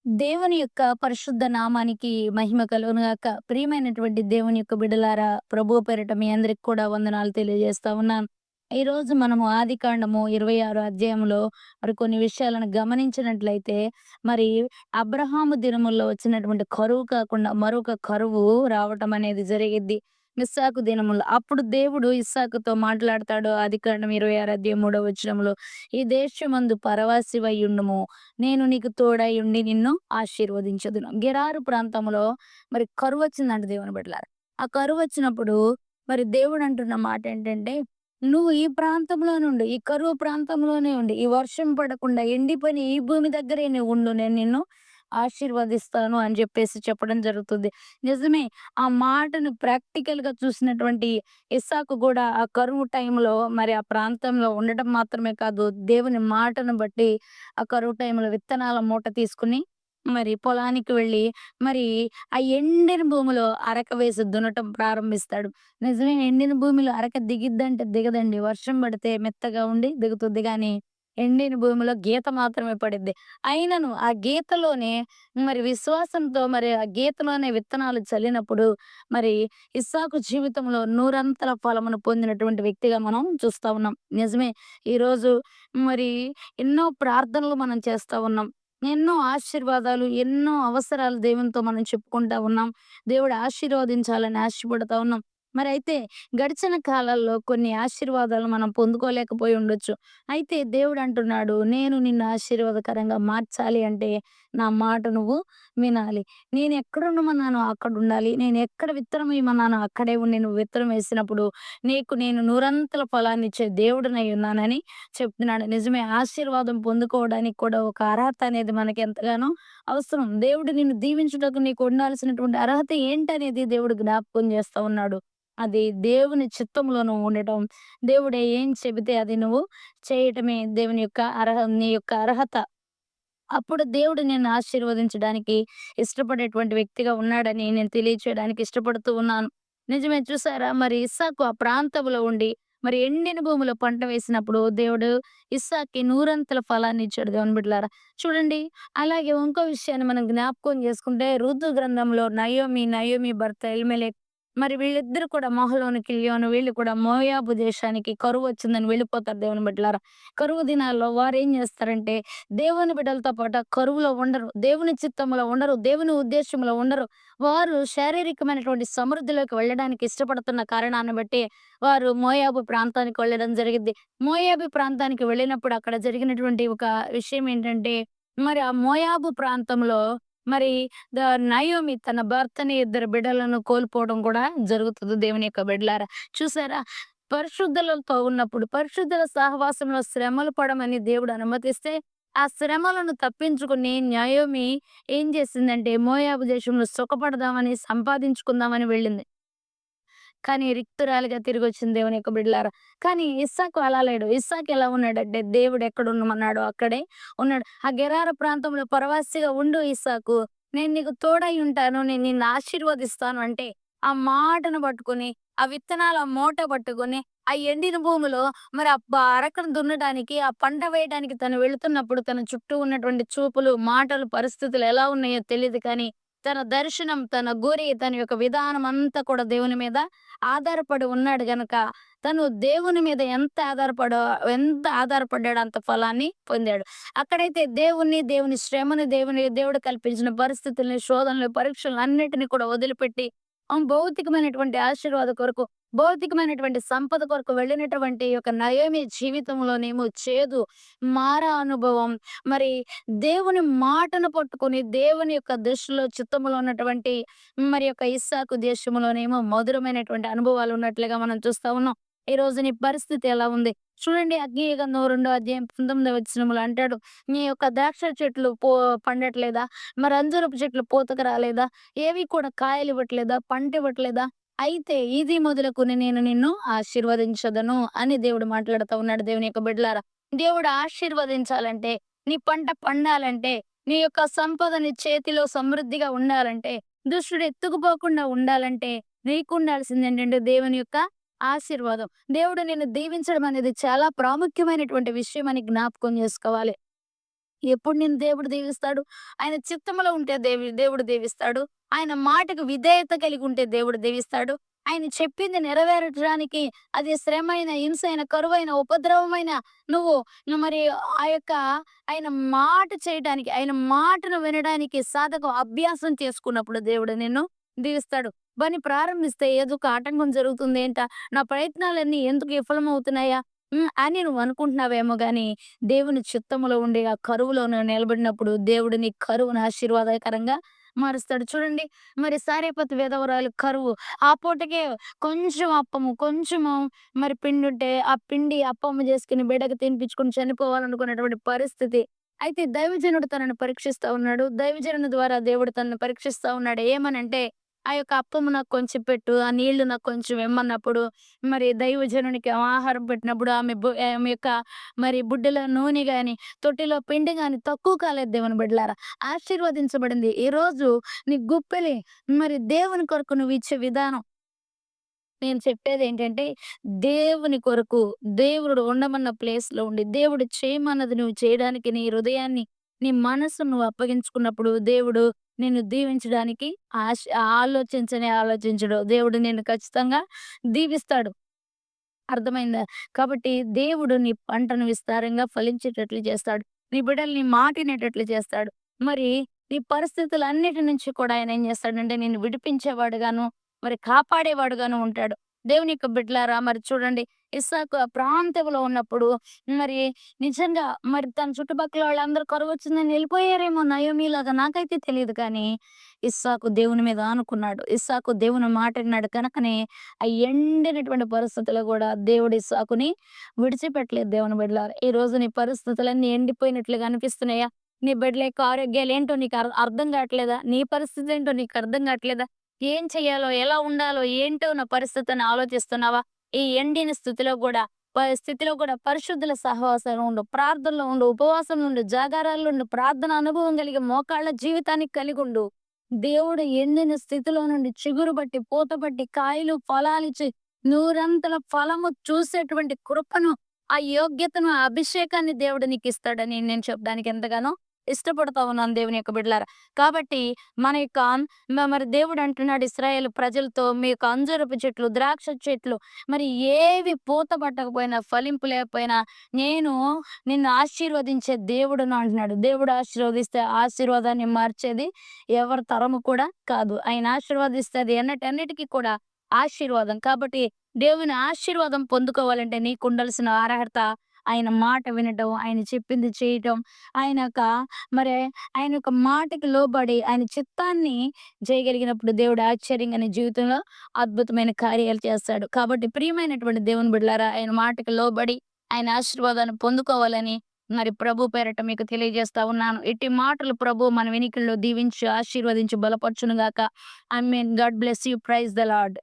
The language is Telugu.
దేవుని యొక్క పరిశుద్ధ నామానికి మహిమ కలుగునుగాక. ప్రియమైనటువంటి దేవుని యొక్క బిడ్డలారా, ప్రభువు పేరిట మీ అందరికి కూడా వందనాలు తెలియజేస్తా ఉన్నాను. ఈరోజు మనము ఆదికాండము 26 అధ్యాయంలో మరి కొన్ని విషయాలను గమనించినట్లయితే, మరి అబ్రహాము దినముల్లో వచ్చినటువంటి కరువు కాకుండా మరొక కరువు రావటం అనేది జరిగిద్ది. ఇస్సాకు దినముల్లో. అప్పుడు దేవుడు ఇస్సాకుతో మాట్లాడతాడు. ఆదికాండం 26 అధ్యాయం 3వ వచనంలో, "ఈ దేశమందు పరవాసివై ఉండుము. నేను నీకు తోడై ఉండి నిన్ను ఆశీర్వదించుదును." గెరారు ప్రాంతంలో మరి కరువొచ్చిందంట దేవుని బిడ్డలారా. ఆ కరువొచ్చినప్పుడు మరి దేవుడు అంటున్న మాటేంటంటే, "నువ్వు ఈ ప్రాంతంలోనే ఉండు. ఈ కరువు ప్రాంతంలోనే ఉండు. ఈ వర్షం పడకుండా ఎండిపోయిన ఈ భూమి దగ్గరే నువ్వుండు. నేను నిన్ను ఆశీర్వదిస్తాను" అని జెప్పేసి చెప్పడం జరుగుతుంది. నిజమే. ఆ మాటను ప్రాక్టికల్‌గా చూసినటువంటి ఇస్సాకు గూడా ఆ కరువు టైంలో మరి ఆ ప్రాంతంలో ఉండటం మాత్రమే కాదు, దేవుని మాటను బట్టి ఆ కరువు టైంలో విత్తనాల మూట తీసుకొని మరి పొలానికి వెళ్ళి మరి ఆ ఎండిన భూమిలో అరక వేసి దున్నటం ప్రారంభిస్తాడు. నిజమే, ఎండిన భూమిలో అరక దిగిద్దంటే దిగదండి. వర్షం పడితే మెత్తగా ఉండి దిగుతుంది గానీ, ఎండిన భూమిలో గీత మాత్రమే పడిద్ది. అయినను ఆ గీతలోనే మరి విశ్వాసంతో మరి ఆ గీతలోనే విత్తనాలు చల్లినప్పుడు మరి ఇస్సాకు జీవితంలో నూరంతల ఫలమును పొందినటువంటి వ్యక్తిగా మనం చూస్తా ఉన్నాం. నిజమే. ఈరోజు మరి ఎన్నో ప్రార్థనలు మనం చేస్తా ఉన్నాం. ఎన్నో ఆశీర్వాదాలు, ఎన్నో అవసరాలు దేవునితో మనం చెప్పుకుంటా ఉన్నాం. దేవుడు ఆశీర్వదించాలని ఆశపడతా ఉన్నాం. మరైతే గడిచిన కాలాల్లో కొన్ని ఆశీర్వాదాలు మనం పొందుకోలేకపోయి ఉండొచ్చు. అయితే దేవుడు అంటున్నాడు, "నేను నిన్ను ఆశీర్వాదకరంగా మార్చాలి అంటే నా మాట నువ్వు వినాలి. నేనెక్కడుండమన్నానో అక్కడుండాలి. నేనెక్కడ విత్తనం వేయమన్నానో అక్కడే ఉండి నువ్వు విత్తనం వేసినప్పుడు నీకు నేను నూరంతల ఫలాన్నిచ్చే దేవుడినై ఉన్నానని" చెప్తున్నాడు. నిజమే. ఆశీర్వాదం పొందుకోవడానికి కూడా ఒక అర్హత అనేది మనకి ఎంతగానో అవసరం. దేవుడు నిన్ను దీవించుటకు నీకు ఉండాల్సినటువంటి అర్హత ఏంటనేది దేవుడు జ్ఞాపకం చేస్తా ఉన్నాడు. అది దేవుని చిత్తంలో నువ్వు ఉండటం. దేవుడు ఏం చెబితే అది నువ్వు చేయటమే దేవుని యొక్క నీ యొక్క అర్హత. అప్పుడు దేవుడు నిన్ను ఆశీర్వదించడానికి ఇష్టపడేటువంటి వ్యక్తిగా ఉన్నాడని నేను తెలియచేయడానికి ఇష్టపడుతూ ఉన్నాను. నిజమే. చూసారా? మరి ఇస్సాకు ఆ ప్రాంతంలో ఉండి మరి ఎండిన భూమిలో పంట వేసినప్పుడు దేవుడు ఇస్సాకుకి నూరంతల ఫలాన్ని ఇచ్చాడు దేవుని బిడ్డలారా. చూడండి. అలాగే ఇంకో విషయాన్ని మనం జ్ఞాపకం చేసుకుంటే రుతు గ్రంథంలో నయోమి భర్త ఎలీమెలెకు మరి వీళ్ళిద్దరూ కూడా మహలోను, కిల్యోను వీళ్ళు కూడా మోయాబు దేశానికి కరువొచ్చిందని వెళ్ళిపోతారు దేవుని బిడ్డలారా. కరువు దినాల్లో వారేం చేస్తారంటే దేవుని బిడ్డలతో పాటు ఆ కరువులో ఉండరు. దేవుని చిత్తంలో ఉండరు. దేవుని ఉద్దేశంలో ఉండరు. వారు శారీరకమైనటువంటి సమృద్ధిలోకి వెళ్ళడానికి ఇష్టపడుతున్న కారణాన్ని బట్టి వారు మోయాబు ప్రాంతానికి వెళ్ళడం జరిగిద్ది. మోయాబు ప్రాంతానికి వెళ్ళినప్పుడు అక్కడ జరిగినటువంటి ఒక విషయం ఏంటంటే, మరి ఆ మోయాబు ప్రాంతంలో మరి ద నయోమి తన భర్తని, ఇద్దరు బిడ్డలను కోల్పోవడం కూడా జరుగుతది దేవుని యొక్క బిడ్డలారా. చూసారా? పరిశుద్ధులతో ఉన్నప్పుడు, పరిశుద్ధుల సహవాసంలో శ్రమలు పడమని దేవుడు అనుమతిస్తే, ఆ శ్రమలను తప్పించుకుని నయోమి ఏం చేసిందంటే, మోయాబు దేశంలో సుఖపడదామని, సంపాదించుకుందామని వెళ్ళింది. కానీ రిక్తురాలిగా తిరిగొచ్చింది దేవుని యొక్క బిడ్డలారా. కానీ ఇస్సాకు అలా లేడు. ఇస్సాకు ఎలా ఉన్నాడంటే, దేవుడు ఎక్కడుండమన్నాడో అక్కడే ఉన్నాడు. ఆ గెరారా ప్రాంతంలో పరవాసిగా ఉండు ఇస్సాకు. నేను నీకు తోడై ఉంటాను. నేను నిన్ను ఆశీర్వదిస్తాను అంటే, ఆ మాటను పట్టుకొని, ఆ విత్తనాల మూట పట్టుకొని, ఆ ఎండిన భూమిలో మరి అరకను దున్నడానికి, ఆ పంట వేయడానికి తను వెళుతున్నప్పుడు తన చుట్టూ ఉన్నటువంటి చూపులు, మాటలు, పరిస్థితులు ఎలా ఉన్నాయో తెలీదు కానీ, తన దర్శనం, తన గురి, తన యొక్క విధానం అంతా కూడా దేవుని మీద ఆధారపడి ఉన్నాడు గనక, తను దేవుని మీద ఎంత ఆధారపడ్డాడో అంత ఫలాన్ని పొందాడు. అక్కడైతే దేవుని శ్రమని, దేవుడు కల్పించిన పరిస్థితుల్ని, శోధనలు, పరీక్షలన్నిటిని కూడా వదిలిపెట్టి భౌతికమైనటువంటి ఆశీర్వాద కొరకు, భౌతికమైనటువంటి సంపద కొరకు వెళ్ళినటువంటి ఒక నయోమి జీవితంలోనేమో చేదు, మారా అనుభవం, మరి దేవుని మాటను పట్టుకొని, దేవుని యొక్క దృష్టిలో, చిత్తములో ఉన్నటువంటి మరి యొక్క ఇస్సాకు దేశంలోనేమో మధురమైనటువంటి అనుభవాలు ఉన్నట్లుగా మనం చూస్తా ఉన్నాం. ఈరోజు నీ పరిస్థితి ఎలా ఉంది? చూడండి. ఆజ్ఞీయగ్రంథం 2వ అధ్యాయం 19వ వచనంలో అంటాడు, "నీ యొక్క ద్రాక్ష చెట్లు పండట్లేదా? మరి అంజూరపు చెట్లు పూతకు రాలేదా? ఏవి కూడా కాయలివ్వట్లేదా? పంటివ్వట్లేదా? అయితే ఇది మొదలుకొని నేను నిన్ను ఆశీర్వదించదను" అని దేవుడు మాట్లాడుతా ఉన్నాడు దేవుని యొక్క బిడ్డలారా. దేవుడు ఆశీర్వదించాలంటే, నీ పంట పండాలంటే, నీ యొక్క సంపద నీ చేతిలో సమృద్ధిగా ఉండాలంటే, దుష్టుడు ఎత్తుకుపోకుండా ఉండాలంటే, నీకుండాల్సిందేంటంటే దేవుని యొక్క ఆశీర్వాదం. దేవుడు నిన్ను దీవించడం అనేది చాలా ప్రాముఖ్యమైనటువంటి విషయం అని జ్ఞాపకం జేసుకోవాలి. ఎప్పుడు నిన్ను దేవుడు దీవిస్తాడు? ఆయన చిత్తములో ఉంటే దేవుడు దీవిస్తాడు. ఆయన మాటకు విధేయత కలిగి ఉంటే దేవుడు దీవిస్తాడు. ఆయన చెప్పింది నెరవేరటానికి అది శ్రమైన, హింసైన, కరువైన, ఉపద్రవమైన నువ్వు మరి ఆ యొక్క ఆయన మాట చేయడానికి, ఆయన మాటను వినడానికి సాధకం అభ్యాసం చేసుకున్నప్పుడు దేవుడు నిన్ను దీవిస్తాడు. పని ప్రారంభిస్తే ఏదో ఒక ఆటంకం జరుగుతుందేంటా? నా ప్రయత్నాలన్నీ ఎందుకు విఫలమవుతున్నాయా? అని నువ్వు అనుకుంటున్నావేమో గాని దేవుని చిత్తములో ఉండి ఆ కరువులో నువ్వు నిలబడినప్పుడు దేవుడు నీ కరువును ఆశీర్వాదకరంగా మారుస్తాడు. చూడండి మరి సారేపతు విధవరాలు కరువు. ఆ పూటకే కొంచెం అప్పము, కొంచెము మరి పిండుంటే ఆ పిండి అప్పము చేసుకొని బిడ్డకి తినిపించుకొని చనిపోవాలనుకున్నటువంటి పరిస్థితి. అయితే దైవజనుడు తనను పరీక్షిస్తా ఉన్నాడు. దైవజనుని ద్వారా దేవుడు తనను పరీక్షిస్తా ఉన్నాడు. ఏమనంటే, "ఆ యొక్క అప్పము నాకు కొంచెం పెట్టు, ఆ నీళ్లు నాకు కొంచెం ఇమ్మన్నప్పుడు" మరి దైవజనునికి ఆహారం పెట్టినప్పుడు ఆమె యొక్క మరి బుడ్డెలో నూనె గాని, తొట్టిలో పిండి గాని తక్కువ కాలేదు దేవుని బిడ్డలారా. ఆశీర్వదించబడింది. ఈరోజు నీ గుప్పెలి మరి దేవుని కొరకు నువ్విచ్చే విధానం నేను చెప్పేదేంటంటే, దేవుని కొరకు, దేవుడు ఉండమన్న ప్లేస్‌లో ఉండి, దేవుడు చేయమన్నది నువ్వు చేయడానికి నీ హృదయాన్ని, నీ మనస్సును నువ్వు అప్పగించుకున్నప్పుడు, దేవుడు నిన్ను దీవించడానికి ఆలోచించనే ఆలోచించడు. దేవుడు నిన్ను ఖచ్చితంగా దీవిస్తాడు. అర్థమైందా? కాబట్టి దేవుడు నీ పంటను విస్తారంగా ఫలించేటట్లు చేస్తాడు. నీ బిడ్డలు నీ మాట ఇనేటట్లు చేస్తాడు. మరి నీ పరిస్థితులన్నిటి నుంచి కూడా ఆయన ఏం చేస్తాడంటే నిన్ను విడిపించేవాడుగాను, మరి కాపాడేవాడుగాను ఉంటాడు. దేవుని యొక్క బిడ్డలారా మరి చూడండి ఇస్సాకు ఆ ప్రాంతంలో ఉన్నప్పుడు మరి నిజంగా మరి తన చుట్టుపక్కల వాళ్ళందరూ కరువొచ్చిందని వెళ్ళిపోయారేమో నయోమిలాగా నాకైతే తెలీదు కానీ, ఇస్సాకు దేవుని మీద ఆనుకున్నాడు. ఇస్సాకు దేవుని మాట విన్నాడు కనుకనే ఆ ఎండినటువంటి పరిస్థితిలో గూడా దేవుడు ఇస్సాకుని విడిచిపెట్టలేదు దేవుని బిడ్డలారా. ఈరోజు నీ పరిస్థితులన్నీ ఎండిపోయినట్లుగా అనిపిస్తున్నాయా? నీ బిడ్డల యొక్క ఆరోగ్యాలేంటో నీకు అర్థం గాట్లేదా? నీ పరిస్థితేంటో నీకు అర్థం గాట్లేదా? ఏం చెయ్యాలో, ఎలా ఉండాలో, ఏంటో నా పరిస్థితిని ఆలోచిస్తున్నావా? ఈ ఎండిన స్థితిలో గూడా పరిశుద్ధుల సహవాసంలో ఉండు. ప్రార్థనలో ఉండు. ఉపవాసంలో ఉండు. జాగారాల్లో ఉండు. ప్రార్థన అనుభవం కలిగి మోకాళ్ళ జీవితాన్ని కలిగుండు. దేవుడు ఎండిన స్థితిలో నుండి చిగురు బట్టి, పూత బట్టి, కాయలు, ఫలాలిచ్చి, నూరంతల ఫలము చూసేటువంటి కృపను, ఆ యోగ్యతను, ఆ అభిషేకాన్ని దేవుడు నీకిస్తాడని నేను చెప్పడానికి ఎంతగానో ఇష్టపడతా ఉన్నాను దేవుని యొక్క బిడ్డలారా. కాబట్టి మన యొక్క మరి దేవుడు అంటున్నాడు ఇశ్రాయేలు ప్రజలతో, మీ యొక్క అంజూరపు చెట్లు, ద్రాక్ష చెట్లు మరి ఏవి పూత పట్టకపోయినా, ఫలింపు లేకపోయినా నేను నిన్ను ఆశీర్వదించే దేవుడును అంటున్నాడు. దేవుడు ఆశీర్వదిస్తే ఆశీర్వాదాన్ని మార్చేది ఎవరి తరము కూడా కాదు. ఆయన ఆశీర్వదిస్తే అది ఎన్నటన్నిటికి కూడా ఆశీర్వాదం. కాబట్టి దేవుని ఆశీర్వాదం పొందుకోవాలంటే నీకుండాల్సిన అర్హత ఆయన మాట వినటం, ఆయన చెప్పింది చేయటం, ఆయన యొక్క మరి ఆయన యొక్క మాటకి లోబడి ఆయన చిత్తాన్ని చేయగలిగినప్పుడు దేవుడు ఆశ్చర్యంగా నీ జీవితంలో అద్భుతమైన కార్యాలు చేస్తాడు. కాబట్టి ప్రియమైనటువంటి దేవుని బిడ్డలారా ఆయన మాటకి లోబడి ఆయన ఆశీర్వాదాన్ని పొందుకోవాలని మరి ప్రభు పేరట మీకు తెలియజేస్తా ఉన్నాను. ఇట్టి మాటలు ప్రభు మన వినికిడిలో దీవించి, ఆశీర్వదించి బలపరచును గాక. Amen. God bless you. Praise the lord.